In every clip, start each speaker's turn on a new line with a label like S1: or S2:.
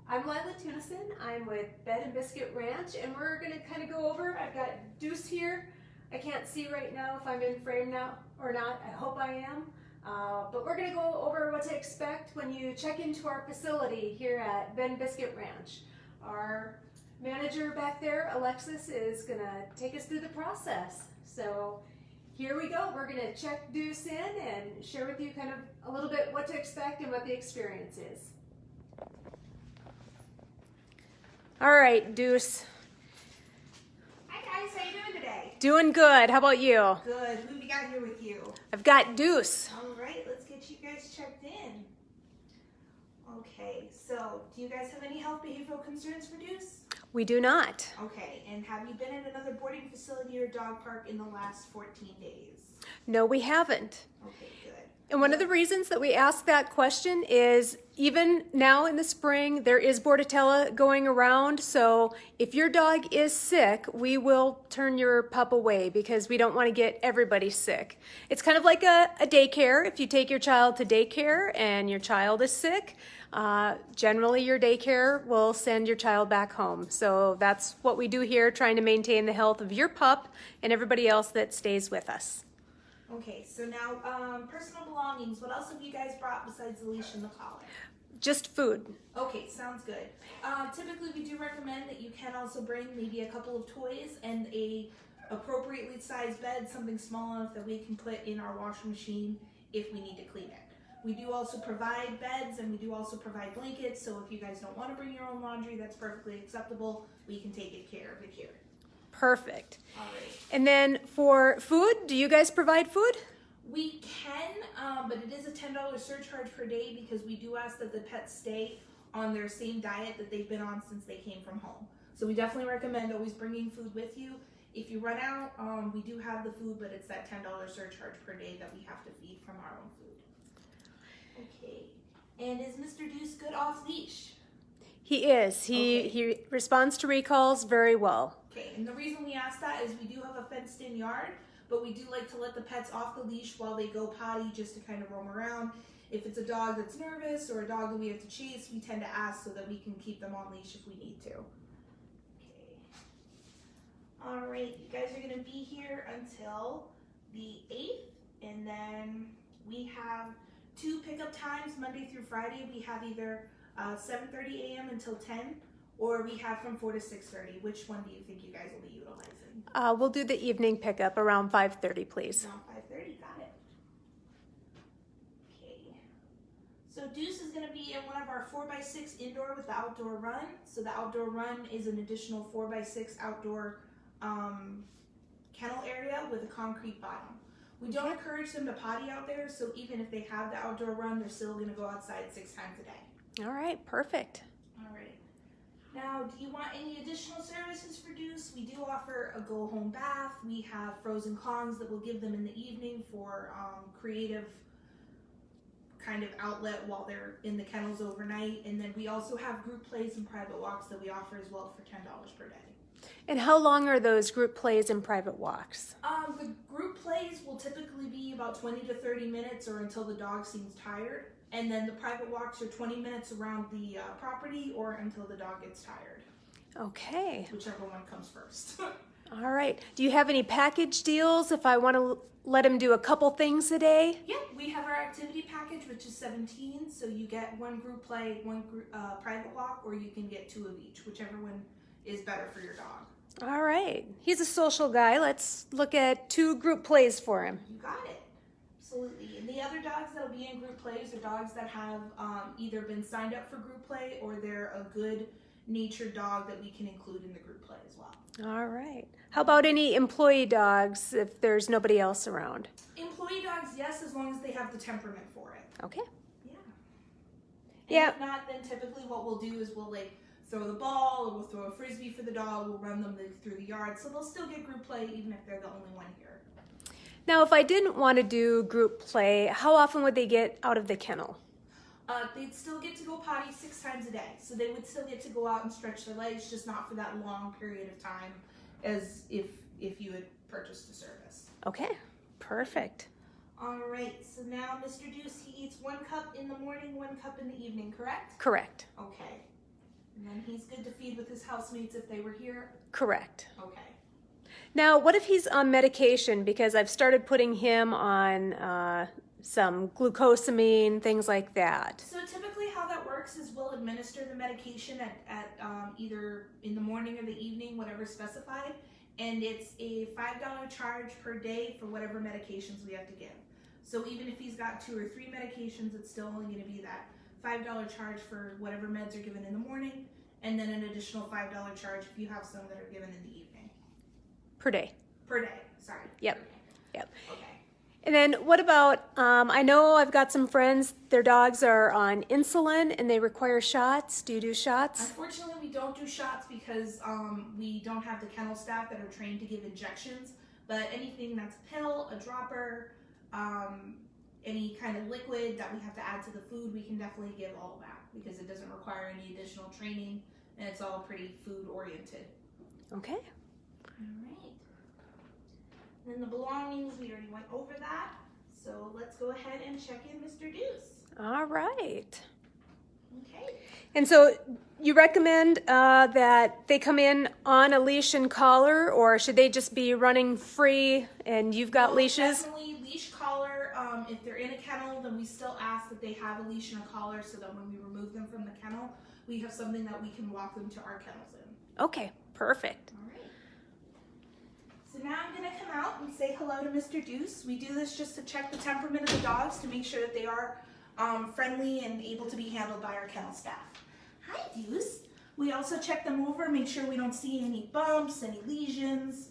S1: I'm Lila Tunison. I'm with Bed and Biscuit Ranch, and we're going to kind of go over. I've got Deuce here. I can't see right now if I'm in frame now or not. I hope I am. But we're going to go over what to expect when you check into our facility here at Bed and Biscuit Ranch. Our manager back there, Alexis, is going to take us through the process. So here we go. We're going to check Deuce in and share with you kind of a little bit what to expect and what the experience is. All right, Deuce.
S2: Hi guys, how you doing today?
S1: Doing good. How about you?
S2: Good. Who we got here with you?
S1: I've got Deuce.
S2: All right, let's get you guys checked in. Okay, so do you guys have any health behavioral concerns for Deuce?
S1: We do not.
S2: Okay, and have you been at another boarding facility or dog park in the last 14 days?
S1: No, we haven't.
S2: Okay, good.
S1: And one of the reasons that we ask that question is even now in the spring, there is Bordetella going around. So if your dog is sick, we will turn your pup away because we don't want to get everybody sick. It's kind of like a daycare. If you take your child to daycare and your child is sick, generally your daycare will send your child back home. So that's what we do here, trying to maintain the health of your pup and everybody else that stays with us.
S2: Okay, so now personal belongings. What else have you guys brought besides the leash and the collar?
S1: Just food.
S2: Okay, sounds good. Typically, we do recommend that you can also bring maybe a couple of toys and a appropriately sized bed, something small enough that we can put in our washing machine if we need to clean it. We do also provide beds and we do also provide blankets, so if you guys don't want to bring your own laundry, that's perfectly acceptable. We can take care of it here.
S1: Perfect.
S2: All right.
S1: And then for food, do you guys provide food?
S2: We can, but it is a $10 surcharge per day because we do ask that the pets stay on their same diet that they've been on since they came from home. So we definitely recommend always bringing food with you. If you run out, we do have the food, but it's that $10 surcharge per day that we have to feed from our own food. Okay. And is Mr. Deuce good off leash?
S1: He is. He responds to recalls very well.
S2: Okay, and the reason we ask that is we do have a fenced-in yard, but we do like to let the pets off the leash while they go potty just to kind of roam around. If it's a dog that's nervous or a dog that we have to chase, we tend to ask so that we can keep them on leash if we need to. Okay. All right, you guys are going to be here until the 8th, and then we have 2 pickup times, Monday through Friday. We have either 7:30 a.m. until 10, or we have from 4 to 6:30. Which one do you think you guys will be utilizing?
S1: We'll do the evening pickup around 5:30, please.
S2: Around 5:30, got it. Okay. So Deuce is going to be in one of our 4x6 indoor with the outdoor run. So the outdoor run is an additional 4x6 outdoor kennel area with a concrete bottom. We don't encourage them to potty out there, so even if they have the outdoor run, they're still going to go outside 6 times a day.
S1: All right, perfect.
S2: All right. Now, do you want any additional services for Deuce? We do offer a go-home bath. We have frozen Kongs that we'll give them in the evening for creative kind of outlet while they're in the kennels overnight. And then we also have group plays and private walks that we offer as well for $10 per day.
S1: And how long are those group plays and private walks?
S2: The group plays will typically be about 20 to 30 minutes or until the dog seems tired. And then the private walks are 20 minutes around the property or until the dog gets tired.
S1: Okay.
S2: Whichever one comes first.
S1: All right. Do you have any package deals if I want to let him do a couple things a day?
S2: Yeah, we have our activity package, which is 17. So you get 1 group play, 1 group, private walk, or you can get 2 of each, whichever one is better for your dog.
S1: All right. He's a social guy. Let's look at 2 group plays for him.
S2: You got it. Absolutely. And the other dogs that will be in group plays are dogs that have either been signed up for group play or they're a good natured dog that we can include in the group play as well.
S1: All right. How about any employee dogs if there's nobody else around?
S2: Employee dogs, yes, as long as they have the temperament for it.
S1: Okay.
S2: Yeah.
S1: Yeah.
S2: If not, then typically what we'll do is we'll throw the ball or we'll throw a frisbee for the dog. We'll run them through the yard. So they'll still get group play even if they're the only one here.
S1: Now, if I didn't want to do group play, how often would they get out of the kennel?
S2: They'd still get to go potty 6 times a day. So they would still get to go out and stretch their legs, just not for that long period of time as if you had purchased a service.
S1: Okay, perfect.
S2: All right, so now Mr. Deuce, he eats 1 cup in the morning, 1 cup in the evening, correct?
S1: Correct.
S2: Okay. And he's good to feed with his housemates if they were here?
S1: Correct.
S2: Okay.
S1: Now, what if he's on medication? Because I've started putting him on some glucosamine, things like that.
S2: So typically how that works is we'll administer the medication at either in the morning or the evening, whatever specified, and it's a $5 charge per day for whatever medications we have to give. So even if he's got 2 or 3 medications, it's still only going to be that $5 charge for whatever meds are given in the morning, and then an additional $5 charge if you have some that are given in the evening.
S1: Per day.
S2: Per day, sorry.
S1: Yep.
S2: Per day.
S1: Yep.
S2: Okay.
S1: And then what about, I know I've got some friends, their dogs are on insulin and they require shots. Do you do shots?
S2: Unfortunately, we don't do shots because we don't have the kennel staff that are trained to give injections, but anything that's a pill, a dropper, any kind of liquid that we have to add to the food, we can definitely give all of that because it doesn't require any additional training and it's all pretty food oriented.
S1: Okay.
S2: All right. Then the belongings, we already went over that. So let's go ahead and check in Mr. Deuce.
S1: All right.
S2: Okay.
S1: And so you recommend that they come in on a leash and collar, or should they just be running free and you've got leashes?
S2: Definitely leash collar. If they're in a kennel, then we still ask that they have a leash and a collar so that when we remove them from the kennel, we have something that we can walk them to our kennels in.
S1: Okay, perfect.
S2: All right. So now I'm going to come out and say hello to Mr. Deuce. We do this just to check the temperament of the dogs to make sure that they are friendly and able to be handled by our kennel staff. Hi, Deuce. We also check them over, make sure we don't see any bumps, any lesions,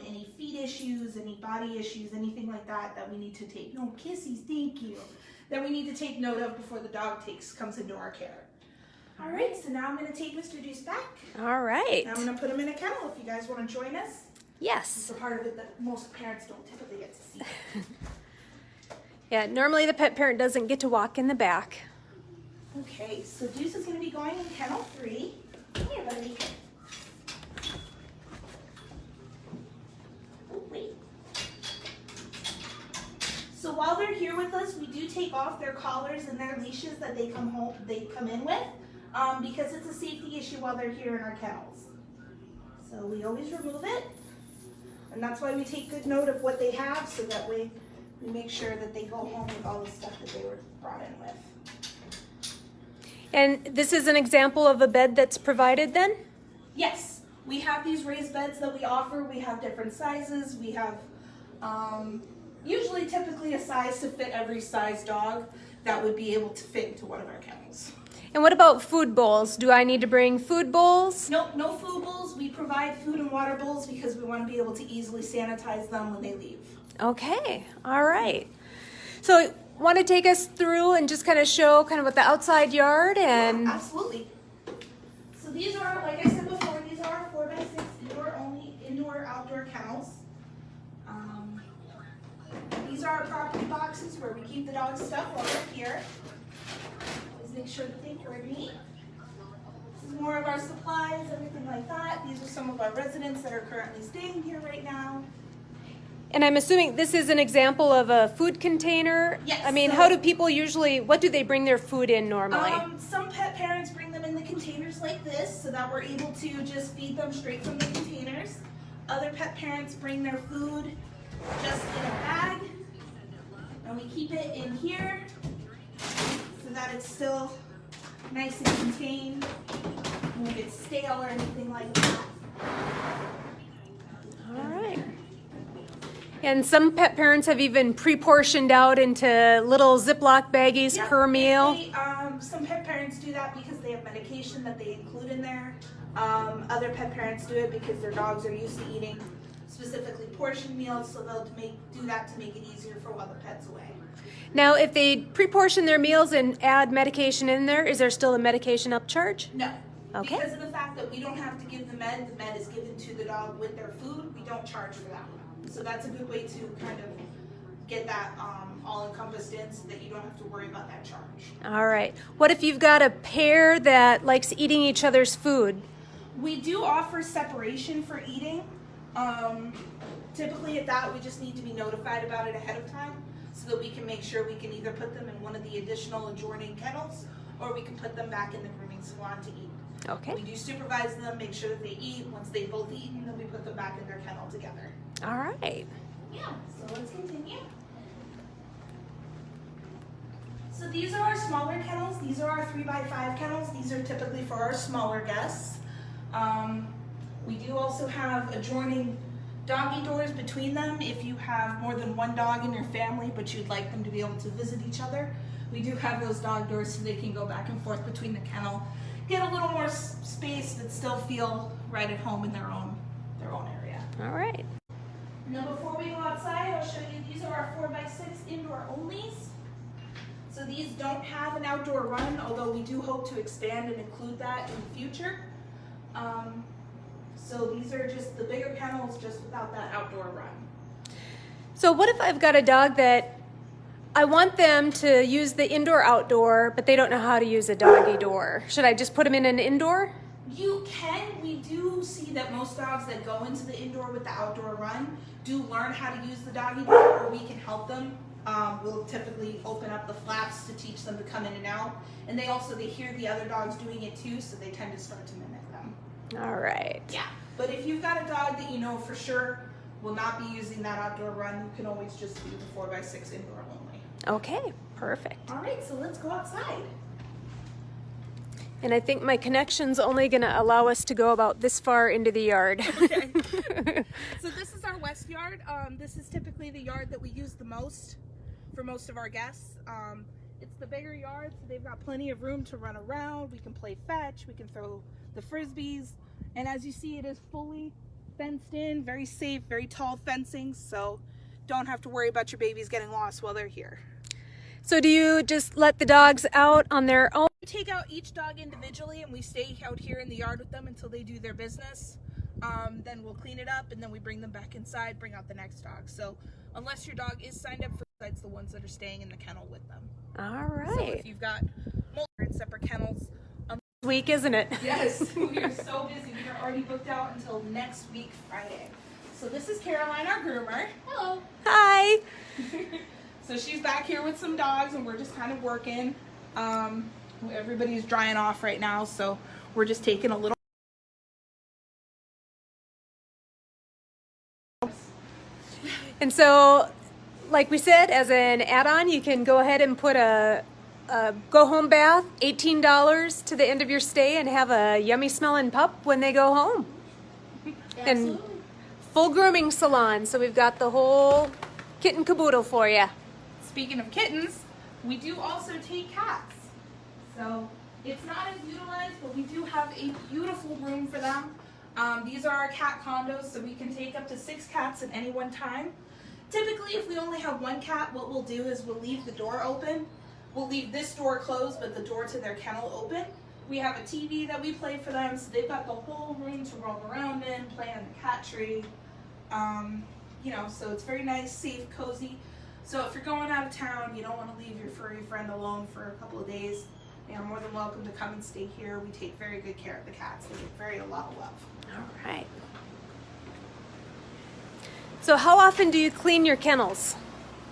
S2: any feet issues, any body issues, anything like that that we need to take. No kissies, thank you. That we need to take note of before the dog comes into our care. All right, so now I'm going to take Mr. Deuce back.
S1: All right.
S2: I'm going to put him in a kennel if you guys want to join us.
S1: Yes.
S2: It's a part of it that most parents don't typically get to see.
S1: Yeah, normally the pet parent doesn't get to walk in the back.
S2: Okay, so Deuce is going to be going in kennel 3. Come here, buddy. Oh, wait. So while they're here with us, we do take off their collars and their leashes that they come in with, because it's a safety issue while they're here in our kennels. So we always remove it, and that's why we take good note of what they have, so that way we make sure that they go home with all the stuff that they were brought in with.
S1: And this is an example of a bed that's provided then?
S2: Yes, we have these raised beds that we offer. We have different sizes. We have usually typically a size to fit every size dog that would be able to fit into one of our kennels.
S1: And what about food bowls? Do I need to bring food bowls?
S2: Nope, no food bowls. We provide food and water bowls because we want to be able to easily sanitize them when they leave.
S1: Okay, all right. So want to take us through and just kind of show kind of what the outside yard and...
S2: Yeah, absolutely. So these are, like I said before, these are 4x6 indoor-outdoor kennels. These are our property boxes where we keep the dog's stuff while they're here. Just make sure that they coordinate. This is more of our supplies, everything like that. These are some of our residents that are currently staying here right now.
S1: And I'm assuming this is an example of a food container?
S2: Yes.
S1: I mean,
S2: so,
S1: how do people usually, what do they bring their food in normally?
S2: Some pet parents bring them in the containers like this so that we're able to just feed them straight from the containers. Other pet parents bring their food just in a bag, and we keep it in here so that it's still nice and contained. It won't get stale or anything like that.
S1: All right. And some pet parents have even pre-portioned out into little Ziploc baggies
S2: Yep,
S1: per meal.
S2: Some pet parents do that because they have medication that they include in there. Other pet parents do it because their dogs are used to eating specifically portion meals, so they'll do that to make it easier for while the pet's away.
S1: Now, if they pre-portion their meals and add medication in there, is there still a medication upcharge?
S2: No.
S1: Okay.
S2: Because of the fact that we don't have to give the med is given to the dog with their food, we don't charge for that. So that's a good way to kind of get that all encompassed in so that you don't have to worry about that charge.
S1: All right. What if you've got a pair that likes eating each other's food?
S2: We do offer separation for eating. Typically at that, we just need to be notified about it ahead of time so that we can make sure we can either put them in one of the additional adjoining kennels or we can put them back in the grooming salon to eat
S1: Okay.
S2: We do supervise them, make sure that they eat. Once they've both eaten, then we put them back in their kennel together.
S1: All right.
S2: Yeah, so let's continue. So these are our smaller kennels. These are our 3x5 kennels. These are typically for our smaller guests. We do also have adjoining doggy doors between them if you have more than one dog in your family but you'd like them to be able to visit each other. We do have those dog doors so they can go back and forth between the kennel, get a little more space but still feel right at home in their own area.
S1: All right.
S2: Now before we go outside, I'll show you, these are our 4x6 indoor onlys. So these don't have an outdoor run, although we do hope to expand and include that in the future. So these are just the bigger kennels, just without that outdoor run.
S1: So what if I've got a dog that I want them to use the indoor-outdoor, but they don't know how to use a doggy door? Should I just put them in an indoor?
S2: You can. We do see that most dogs that go into the indoor with the outdoor run do learn how to use the doggy door, or we can help them. We'll typically open up the flaps to teach them to come in and out. And they hear the other dogs doing it too, so they tend to start to mimic them.
S1: All right.
S2: Yeah. But if you've got a dog that you know for sure will not be using that outdoor run, you can always just do the 4x6 indoor only.
S1: Okay, perfect.
S2: All right, so let's go outside.
S1: And I think my connection's only going to allow us to go about this far into the yard.
S2: Okay. So this is our west yard. This is typically the yard that we use the most for most of our guests. It's the bigger yard, so they've got plenty of room to run around. We can play fetch, we can throw the frisbees, and as you see, it is fully fenced in, very safe, very tall fencing, so don't have to worry about your babies getting lost while they're here.
S1: So do you just let the dogs out on their own?
S2: We take out each dog individually and we stay out here in the yard with them until they do their business. Then we'll clean it up and then we bring them back inside, bring out the next dog. So unless your dog is signed up for it's the ones that are staying in the kennel with them.
S1: All right.
S2: So if you've got multiple in separate kennels.
S1: Week, isn't it?
S2: Yes, we are so busy. We are already booked out until next week, Friday. So this is Caroline, our groomer. Hello.
S1: Hi.
S2: So she's back here with some dogs and we're just kind of working. Everybody's drying off right now, so we're just taking a little.
S1: And so, like we said, as an add-on, you can go ahead and put a go-home bath, $18 to the end of your stay, and have a yummy-smelling pup when they go home.
S2: Absolutely.
S1: And full grooming salon, so we've got the whole kit and caboodle for you.
S2: Speaking of kittens, we do also take cats. So it's not as utilized, but we do have a beautiful room for them. These are our cat condos, so we can take up to 6 cats at any one time. Typically, if we only have one cat, what we'll do is we'll leave the door open. We'll leave this door closed, but the door to their kennel open. We have a TV that we play for them, so they've got the whole room to roam around in, play on the cat tree. You know, so it's very nice, safe, cozy. So if you're going out of town, you don't want to leave your furry friend alone for a couple of days, you're more than welcome to come and stay here. We take very good care of the cats. They get a lot of love.
S1: All right. So how often do you clean your kennels?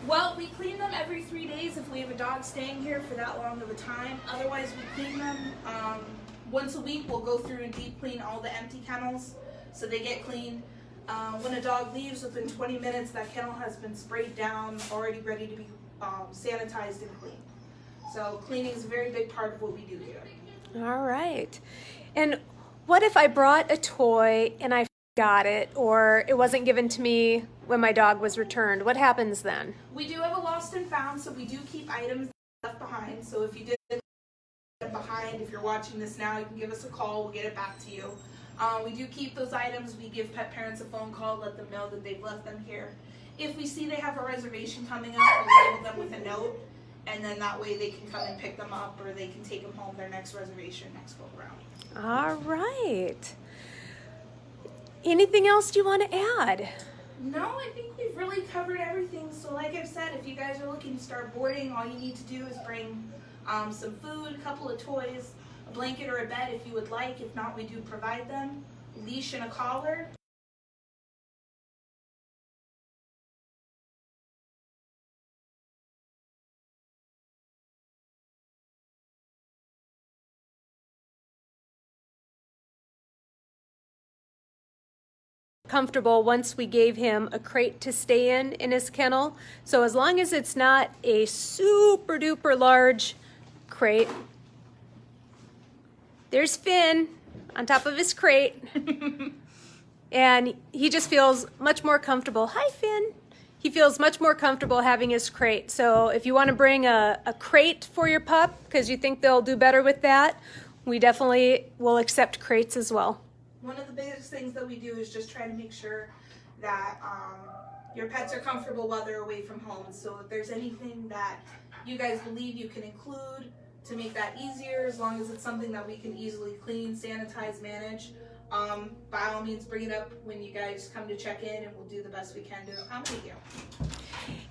S2: Well, we clean them every 3 days if we have a dog staying here for that long of a time. Otherwise, we clean them once a week. We'll go through and deep clean all the empty kennels so they get cleaned. When a dog leaves, within 20 minutes, that kennel has been sprayed down, already ready to be sanitized and cleaned. So cleaning is a very big part of what we do here.
S1: All right. And what if I brought a toy and I forgot it, or it wasn't given to me when my dog was returned? What happens then?
S2: We do have a lost and found, so we do keep items left behind. So if you did leave them behind, if you're watching this now, you can give us a call. We'll get it back to you. We do keep those items. We give pet parents a phone call, let them know that they've left them here. If we see they have a reservation coming up, we'll label them with a note, and then that way they can come and pick them up, or they can take them home their next reservation next go around.
S1: All right. Anything else you want to add?
S2: No, I think we've really covered everything. So like I've said, if you guys are looking to start boarding, all you need to do is bring some food, a couple of toys, a blanket or a bed if you would like. If not, we do provide them. A leash and a collar.
S1: comfortable once we gave him a crate to stay in his kennel. So as long as it's not a super duper large crate. There's Finn on top of his crate. And he just feels much more comfortable. Hi, Finn. He feels much more comfortable having his crate. So if you want to bring a crate for your pup because you think they'll do better with that, we definitely will accept crates as well.
S2: One of the biggest things that we do is just try to make sure that your pets are comfortable while they're away from home. So if there's anything that you guys believe you can include to make that easier, as long as it's something that we can easily clean, sanitize, manage, by all means bring it up when you guys come to check in, and we'll do the best we can to accommodate you.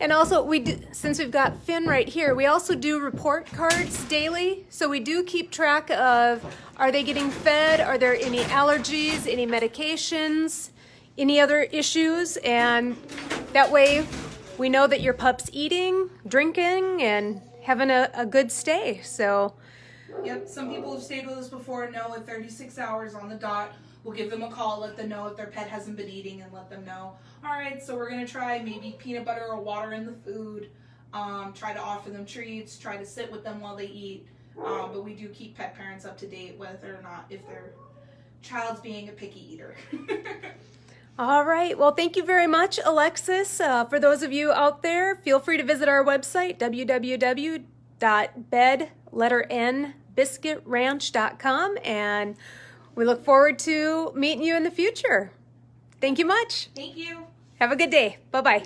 S1: And also, since we've got Finn right here, we also do report cards daily. So we do keep track of, are they getting fed? Are there any allergies, any medications, any other issues? And that way we know that your pup's eating, drinking, and having a good stay. So.
S2: Yep, some people have stayed with us before know at 36 hours on the dot, we'll give them a call, let them know if their pet hasn't been eating, and let them know, all right, so we're going to try maybe peanut butter or water in the food, try to offer them treats, try to sit with them while they eat, but we do keep pet parents up to date whether or not if their child's being a picky eater.
S1: All right, well, thank you very much, Alexis. For those of you out there, feel free to visit our website, www.bed.biscuitranch.com, and we look forward to meeting you in the future. Thank you much.
S2: Thank you.
S1: Have a good day. Bye-bye.